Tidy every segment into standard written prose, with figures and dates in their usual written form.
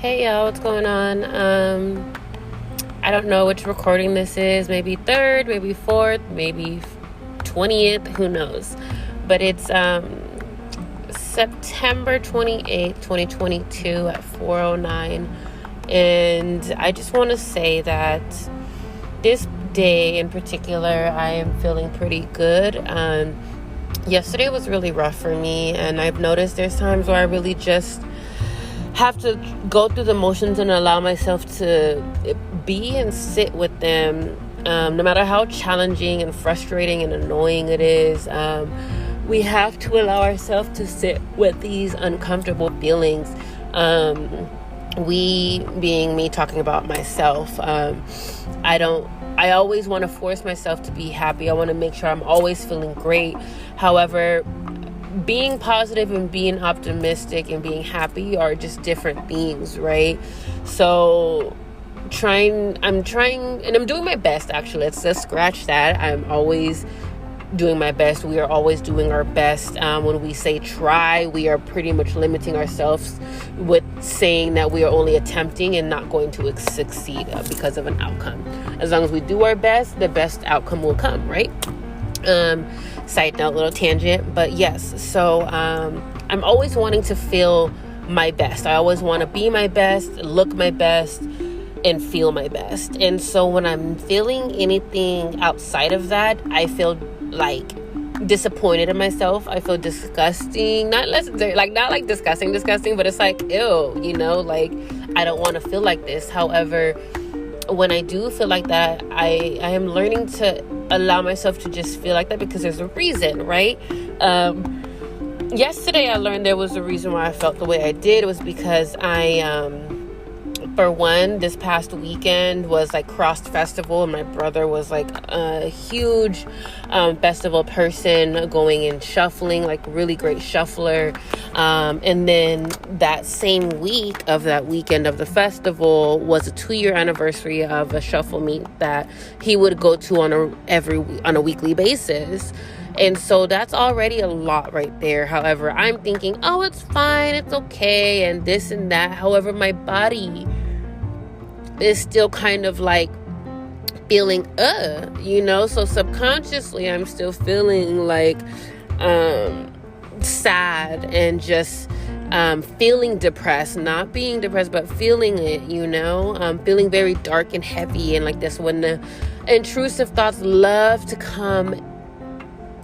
Hey y'all, what's going on? I don't know which recording this is. Maybe third, maybe fourth, maybe 20th, who knows? But it's September 28th, 2022 at 4:09. And I just want to say that this day in particular, I am feeling pretty good. Yesterday was really rough for me, and I've noticed there's times where I really just have to go through the motions and allow myself to be and sit with them, no matter how challenging and frustrating and annoying it is. We have to allow ourselves to sit with these uncomfortable feelings. We being me, talking about myself. I always want to force myself to be happy. I want to make sure I'm always feeling great. However, being positive and being optimistic and being happy are just different things, right? So I'm trying and I'm doing my best. Actually, let's just scratch that. I'm always doing my best. We are always doing our best. When we say try, we are pretty much limiting ourselves with saying that we are only attempting and not going to succeed because of an outcome. As long as we do our best, the best outcome will come, right? Side note, little tangent, but yes. So I'm always wanting to feel my best. I always want to be my best, look my best, and feel my best. And so when I'm feeling anything outside of that, I feel like disappointed in myself. I feel disgusting. Not like disgusting, but it's like, ew, like I don't want to feel like this. However, when I do feel like that, I am learning to allow myself to just feel like that because there's a reason, right? Yesterday I learned there was a reason why I felt the way I did. It was because for one, this past weekend was like Cross Festival, and my brother was like a huge festival person, going and shuffling, like really great shuffler. And then that same week of that weekend of the festival was a 2-year anniversary of a shuffle meet that he would go to on a weekly basis. And so that's already a lot right there. However, I'm thinking, oh, it's fine, it's okay, and this and that. However, my body is still kind of like feeling, so subconsciously I'm still feeling like sad and just feeling depressed, not being depressed, but feeling it, feeling very dark and heavy and like this, when the intrusive thoughts love to come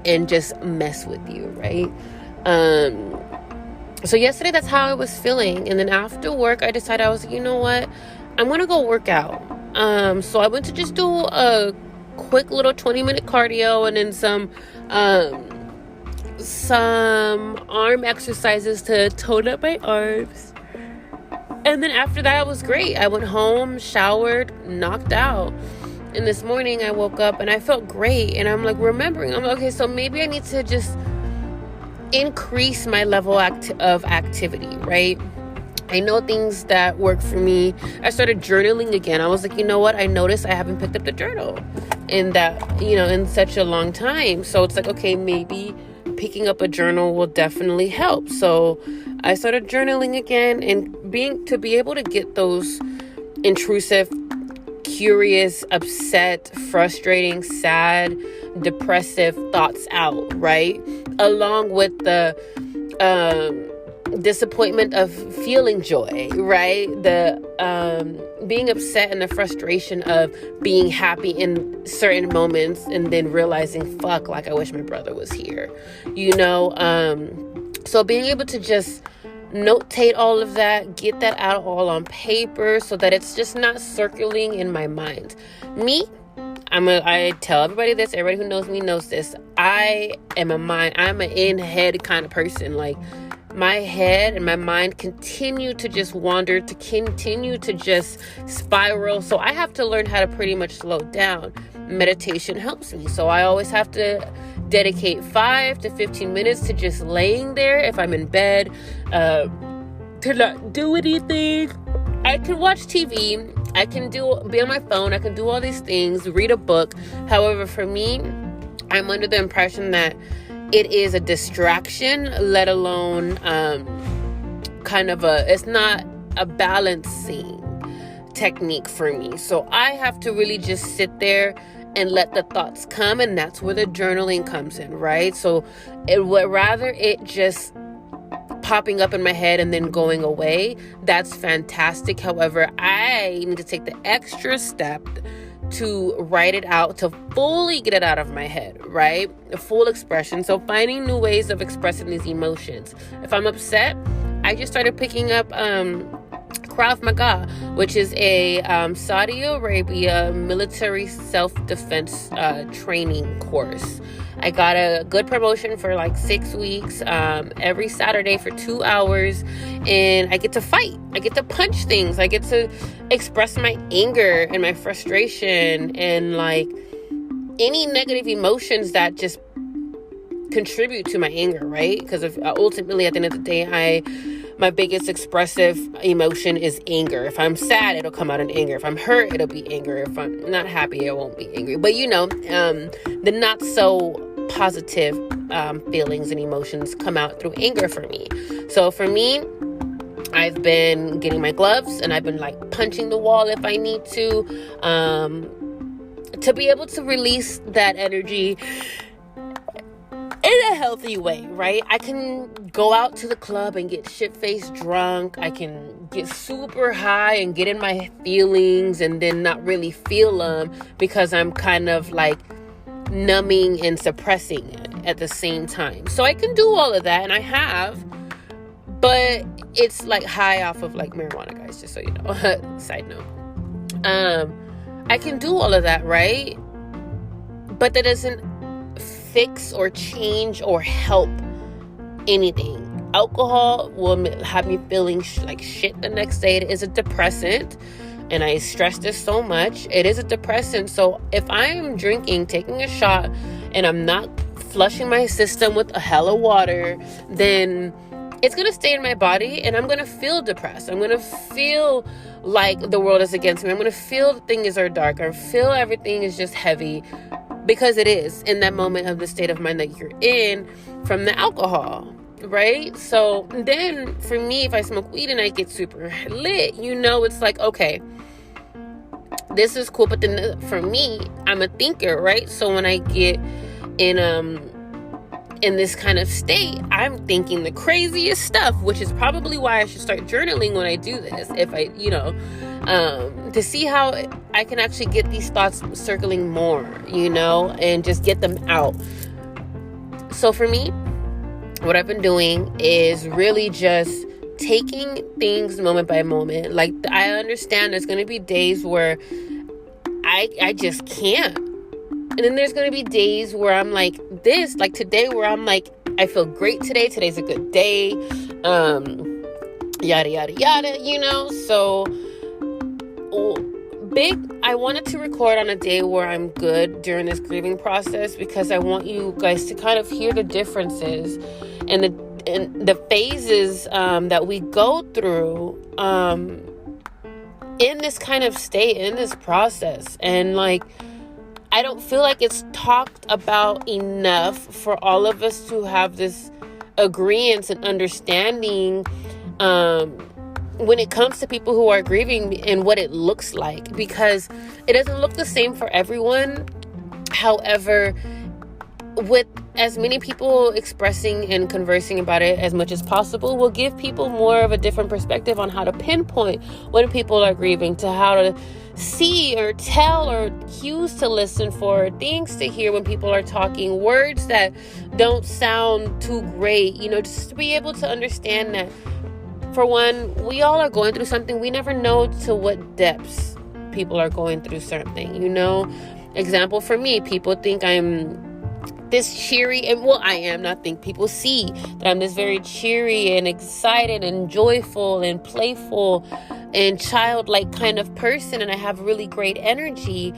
and just mess with you, right? So yesterday, that's how I was feeling. And then after work, I decided, I was like, you know what? I'm going to go work out. So I went to just do a quick little 20-minute cardio and then some arm exercises to tone up my arms. And then after that, it was great. I went home, showered, knocked out. And this morning I woke up and I felt great. And I'm like remembering, I'm like, okay, so maybe I need to just increase my level of activity, right? I know things that work for me. I started journaling again. I was like, you know what? I noticed I haven't picked up the journal in such a long time. So it's like, okay, maybe picking up a journal will definitely help. So I started journaling again, and to be able to get those intrusive, curious, upset, frustrating, sad, depressive thoughts out, right? Along with the disappointment of feeling joy, right? The being upset and the frustration of being happy in certain moments and then realizing, fuck, like I wish my brother was here, so being able to just notate all of that, get that out all on paper so that it's just not circling in my mind. I tell everybody this, everybody who knows me knows this. I'm an in-head kind of person. Like, my head and my mind continue to just wander, to continue to just spiral. So I have to learn how to pretty much slow down. Meditation helps me. So I always have to dedicate 5 to 15 minutes to just laying there if I'm in bed, to not do anything. I can watch TV. I can be on my phone. I can do all these things, read a book. However, for me, I'm under the impression that it is a distraction, let alone kind of it's not a balancing technique for me. So I have to really just sit there and let the thoughts come, and that's where the journaling comes in, right? So it would rather it just popping up in my head and then going away. That's fantastic. However, I need to take the extra step to write it out, to fully get it out of my head, right? A full expression. So finding new ways of expressing these emotions. If I'm upset, I just started picking up Krav Maga, which is a Saudi Arabia military self-defense training course. I got a good promotion for like 6 weeks, every Saturday for 2 hours, and I get to fight. I get to punch things. I get to express my anger and my frustration and like any negative emotions that just contribute to my anger, right? Because ultimately at the end of the day, my biggest expressive emotion is anger. If I'm sad, it'll come out in anger. If I'm hurt, it'll be anger. If I'm not happy, I won't be angry. But the not so positive feelings and emotions come out through anger for me. So for me, I've been getting my gloves and I've been like punching the wall if I need to be able to release that energy in a healthy way, right? I can go out to the club and get shit-faced drunk. I can get super high and get in my feelings and then not really feel them because I'm kind of like numbing and suppressing it at the same time. So I can do all of that, and I have, but it's like high off of like marijuana, guys, just so you know. Side note. I can do all of that, right? But that doesn't fix or change or help anything. Alcohol will have me feeling like shit the next day. It is a depressant, and I stress this so much. It is a depressant. So if I'm drinking, taking a shot, and I'm not flushing my system with a hell of water, then it's going to stay in my body, and I'm going to feel depressed. I'm going to feel like the world is against me. I'm going to feel things are dark. I feel everything is just heavy, because it is in that moment of the state of mind that you're in from the alcohol, right? So then for me, if I smoke weed and I get super lit, it's like, okay, this is cool. But then for me, I'm a thinker, right? So when I get in this kind of state, I'm thinking the craziest stuff, which is probably why I should start journaling when I do this. If I, to see how I can actually get these thoughts circling more, and just get them out. So for me, what I've been doing is really just taking things moment by moment. Like, I understand there's going to be days where I just can't. And then there's going to be days where I'm like this, like today, where I'm like, I feel great today. Today's a good day. Yada, yada, yada, So I wanted to record on a day where I'm good during this grieving process, because I want you guys to kind of hear the differences and the phases that we go through in this kind of state, in this process. And like, I don't feel like it's talked about enough for all of us to have this agreement and understanding when it comes to people who are grieving and what it looks like, because it doesn't look the same for everyone. However, with as many people expressing and conversing about it as much as possible, will give people more of a different perspective on how to pinpoint when people are grieving, to how to see or tell or cues to listen for, things to hear when people are talking, words that don't sound too great, just to be able to understand that, for one, we all are going through something. We never know to what depths people are going through something, Example for me, people think I'm this cheery, and I am not think, people see that I'm this very cheery and excited and joyful and playful and childlike kind of person, and I have really great energy.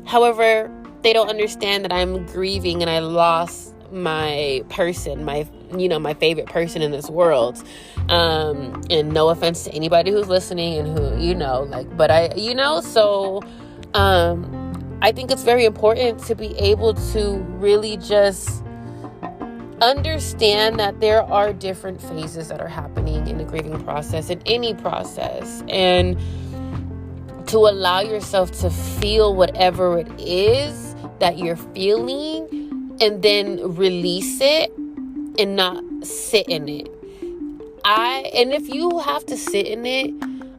However, they don't understand that I'm grieving and I lost my person, my favorite person in this world. And no offense to anybody who's listening and who, but so I think it's very important to be able to really just understand that there are different phases that are happening in the grieving process, in any process, and to allow yourself to feel whatever it is that you're feeling, and then release it and not sit in it. And if you have to sit in it,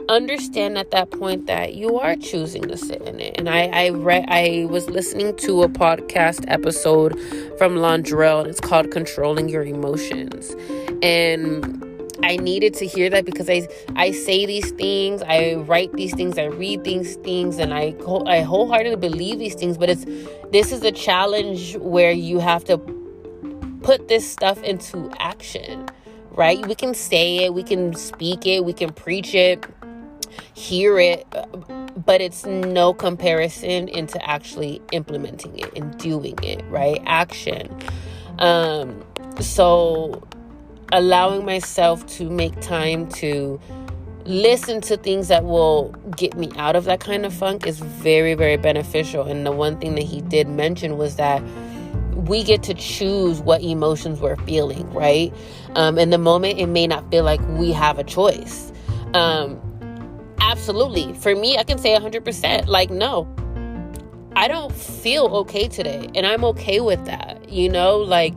understand at that point that you are choosing to sit in it. And I was listening to a podcast episode from Londrell, and it's called Controlling Your Emotions. And I needed to hear that because I say these things, I write these things, I read these things, and I wholeheartedly believe these things. But this is a challenge where you have to put this stuff into action, right? We can say it, we can speak it, we can preach it, hear it, but it's no comparison into actually implementing it and doing it, right? Action. So allowing myself to make time to listen to things that will get me out of that kind of funk is very, very beneficial. And the one thing that he did mention was that we get to choose what emotions we're feeling, right? In the moment, it may not feel like we have a choice. Absolutely. For me, I can say 100%, like, no, I don't feel okay today. And I'm okay with that. Like,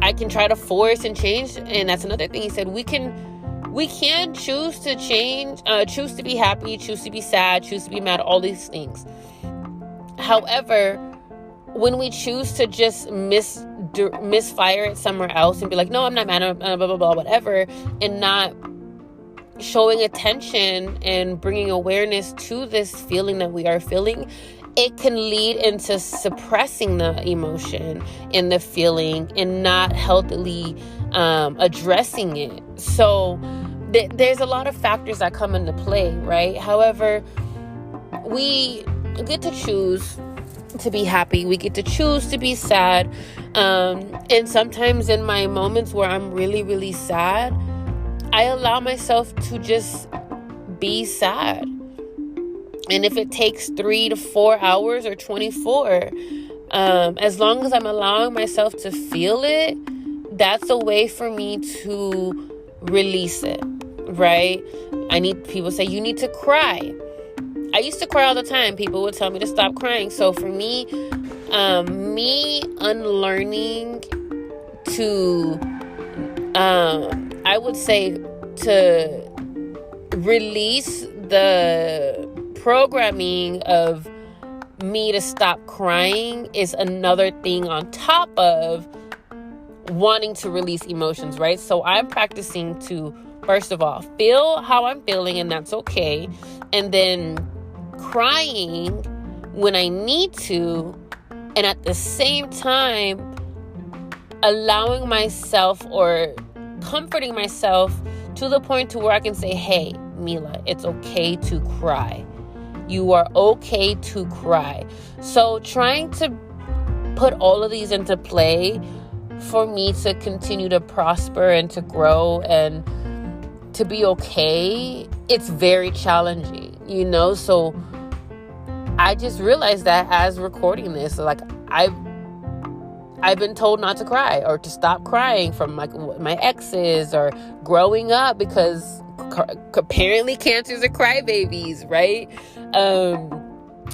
I can try to force and change. And that's another thing he said. We can choose to change, choose to be happy, choose to be sad, choose to be mad, all these things. However, when we choose to just misfire it somewhere else and be like, no, I'm not mad, blah, blah, blah, whatever, and not showing attention and bringing awareness to this feeling that we are feeling, it can lead into suppressing the emotion and the feeling and not healthily addressing it. So there's a lot of factors that come into play, right? However, we get to choose to be happy. We get to choose to be sad. And sometimes in my moments where I'm really, really sad, I allow myself to just be sad. And if it takes 3 to 4 hours or 24, as long as I'm allowing myself to feel it, that's a way for me to release it, right? People say, you need to cry. I used to cry all the time. People would tell me to stop crying. So for me, me unlearning to, I would say, to release the programming of me to stop crying is another thing on top of wanting to release emotions, right? So I'm practicing to, first of all, feel how I'm feeling, and that's okay. And then crying when I need to, and at the same time allowing myself or comforting myself to the point to where I can say, hey, Meela, it's okay to cry. You are okay to cry. So trying to put all of these into play for me to continue to prosper and to grow and to be okay, it's very challenging, So I just realized that as recording this, like I've been told not to cry or to stop crying from my exes or growing up because apparently cancers are crybabies, right?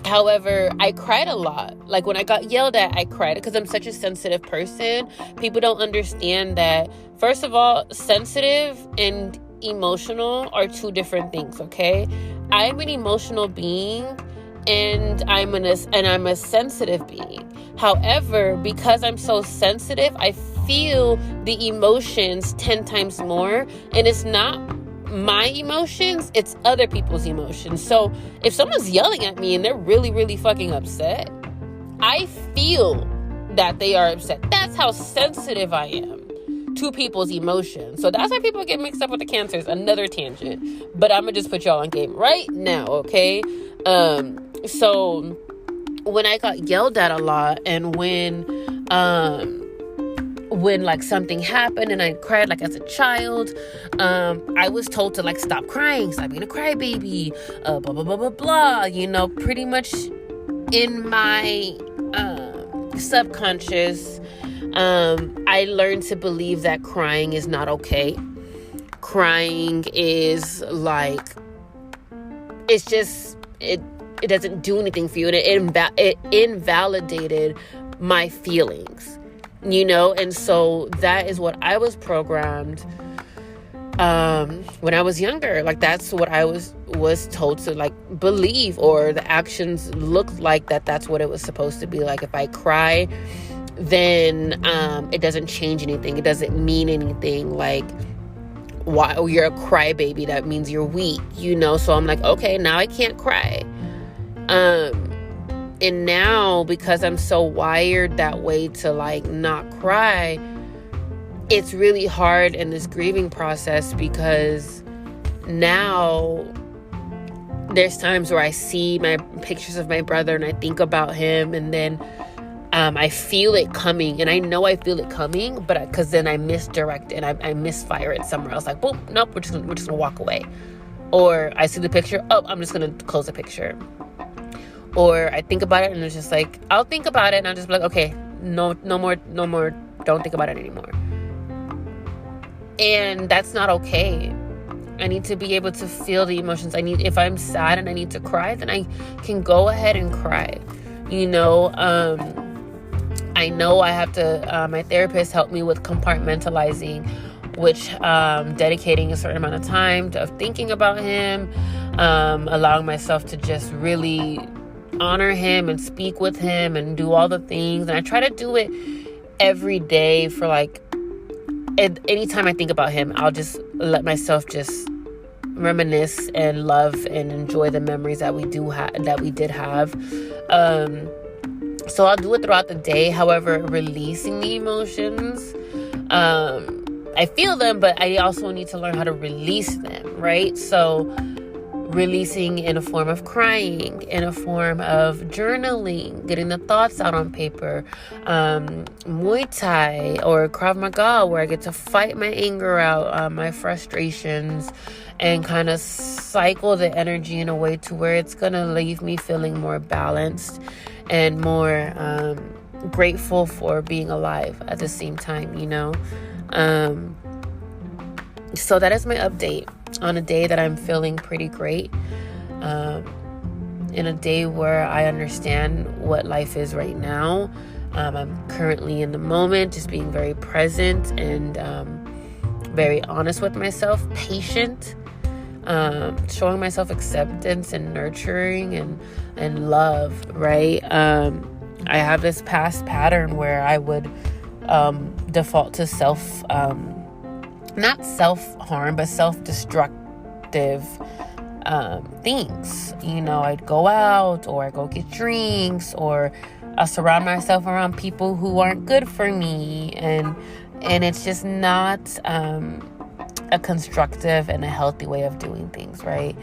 However, I cried a lot. Like when I got yelled at, I cried because I'm such a sensitive person. People don't understand that, first of all, sensitive and emotional are two different things, okay? I'm an emotional being and I'm a sensitive being. However, because I'm so sensitive, I feel the emotions 10 times more, and it's not my emotions, it's other people's emotions. So if someone's yelling at me and they're really, really fucking upset, I feel that they are upset. That's how sensitive I am to people's emotions. So that's why people get mixed up with the cancers. Another tangent, but I'm gonna just put y'all on game right now, okay? So when I got yelled at a lot, and when like something happened and I cried, like as a child, I was told to like stop crying, stop being a crybaby, blah blah blah blah blah. Pretty much in my subconscious, I learned to believe that crying is not okay. Crying is like, it's just, it doesn't do anything for you. And it invalidated my feelings, and so that is what I was programmed when I was younger. Like, that's what I was told to like believe, or the actions looked like that's what it was supposed to be. Like, if I cry, then it doesn't change anything. It doesn't mean anything. Like, why? Oh, you're a crybaby, that means you're weak, so I'm like, okay, now I can't cry. And now, because I'm so wired that way to like not cry, it's really hard in this grieving process, because now there's times where I see my pictures of my brother and I think about him, and then I feel it coming, and I know I feel it coming, but because then I misdirect it, and I misfire it somewhere else. Like, boom, nope, we're just gonna walk away. Or I see the picture, oh, I'm just gonna close the picture. Or I think about it, and it's just like, I'll think about it, and I'll just be like, okay, no more, don't think about it anymore. And that's not okay. I need to be able to feel the emotions. If I'm sad and I need to cry, then I can go ahead and cry. I know I have to, my therapist helped me with compartmentalizing, which dedicating a certain amount of time of thinking about him, allowing myself to just really honor him and speak with him and do all the things. And I try to do it every day for like, anytime I think about him, I'll just let myself just reminisce and love and enjoy the memories that we did have. So I'll do it throughout the day. However, releasing the emotions, I feel them, but I also need to learn how to release them, right? So releasing in a form of crying, in a form of journaling, getting the thoughts out on paper, Muay Thai or Krav Maga, where I get to fight my anger out, my frustrations, and kind of cycle the energy in a way to where it's going to leave me feeling more balanced and more grateful for being alive at the same time, So that is my update on a day that I'm feeling pretty great, in a day where I understand what life is right now. I'm currently in the moment, just being very present and very honest with myself, patient, showing myself acceptance and nurturing and love, right? I have this past pattern where I would default to not self-harm, but self-destructive things. I'd go out, or I go get drinks, or I surround myself around people who aren't good for me, and it's just not a constructive and a healthy way of doing things, right?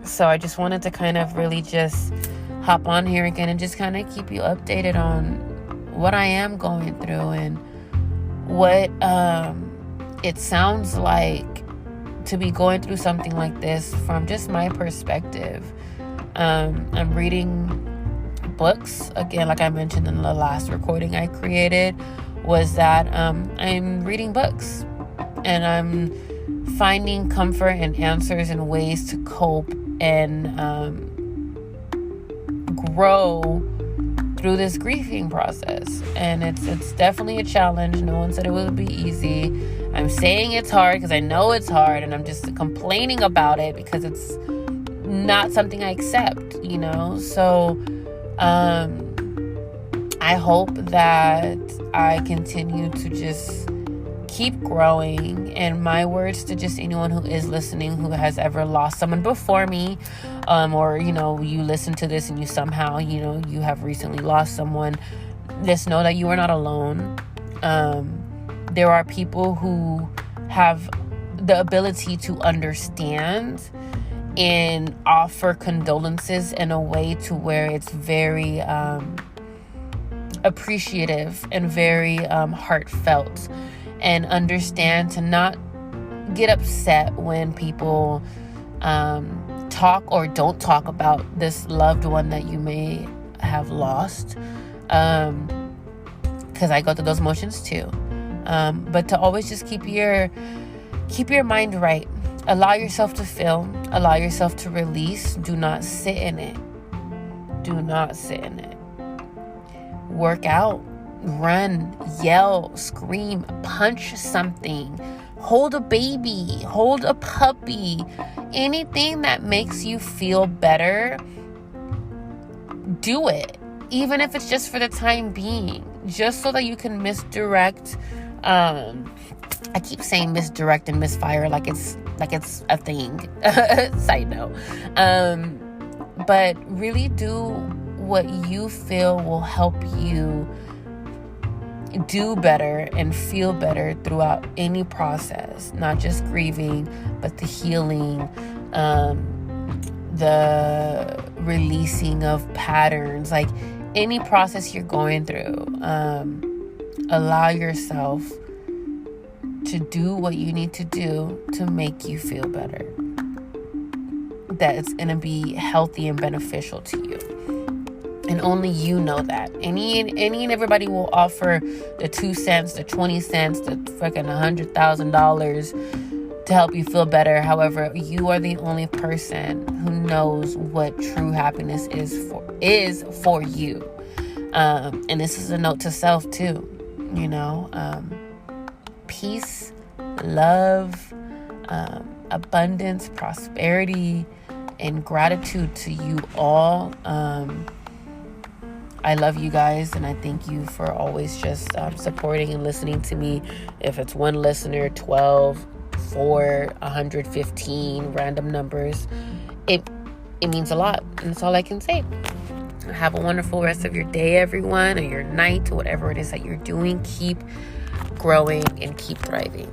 So I just wanted to kind of really just hop on here again and just kind of keep you updated on what I am going through and what it sounds like to be going through something like this from just my perspective. I'm reading books again, like I mentioned in the last recording I created, was that I'm reading books and I'm finding comfort and answers and ways to cope and grow through this grieving process. And it's definitely a challenge. No one said it would be easy. I'm saying it's hard because I know it's hard, and I'm just complaining about it because it's not something I accept, So I hope that I continue to just keep growing. And my words to just anyone who is listening who has ever lost someone before me, or you listen to this and you somehow you have recently lost someone, just know that you are not alone. There are people who have the ability to understand and offer condolences in a way to where it's very appreciative and very heartfelt, and understand to not get upset when people talk or don't talk about this loved one that you may have lost, because because I go through those emotions too. But to always just keep your mind right. Allow yourself to feel. Allow yourself to release. Do not sit in it. Do not sit in it. Work out. Run. Yell. Scream. Punch something. Hold a baby. Hold a puppy. Anything that makes you feel better, do it. Even if it's just for the time being. Just so that you can misdirect. I keep saying misdirect and misfire like it's a thing. Side note. But really do what you feel will help you do better and feel better throughout any process. Not just grieving, but the healing, the releasing of patterns, like any process you're going through. Allow yourself to do what you need to do to make you feel better. That it's going to be healthy and beneficial to you. And only you know that. Any and everybody will offer the 2 cents, the 20 cents, the freaking $100,000 to help you feel better. However, you are the only person who knows what true happiness is for you. And this is a note to self too. Peace, love, abundance, prosperity, and gratitude to you all. I love you guys, and I thank you for always just supporting and listening to me. If it's one listener, 12, 4, 115, random numbers, it means a lot, and that's all I can say. Have a wonderful rest of your day, everyone, or your night, or whatever it is that you're doing. Keep growing and keep thriving.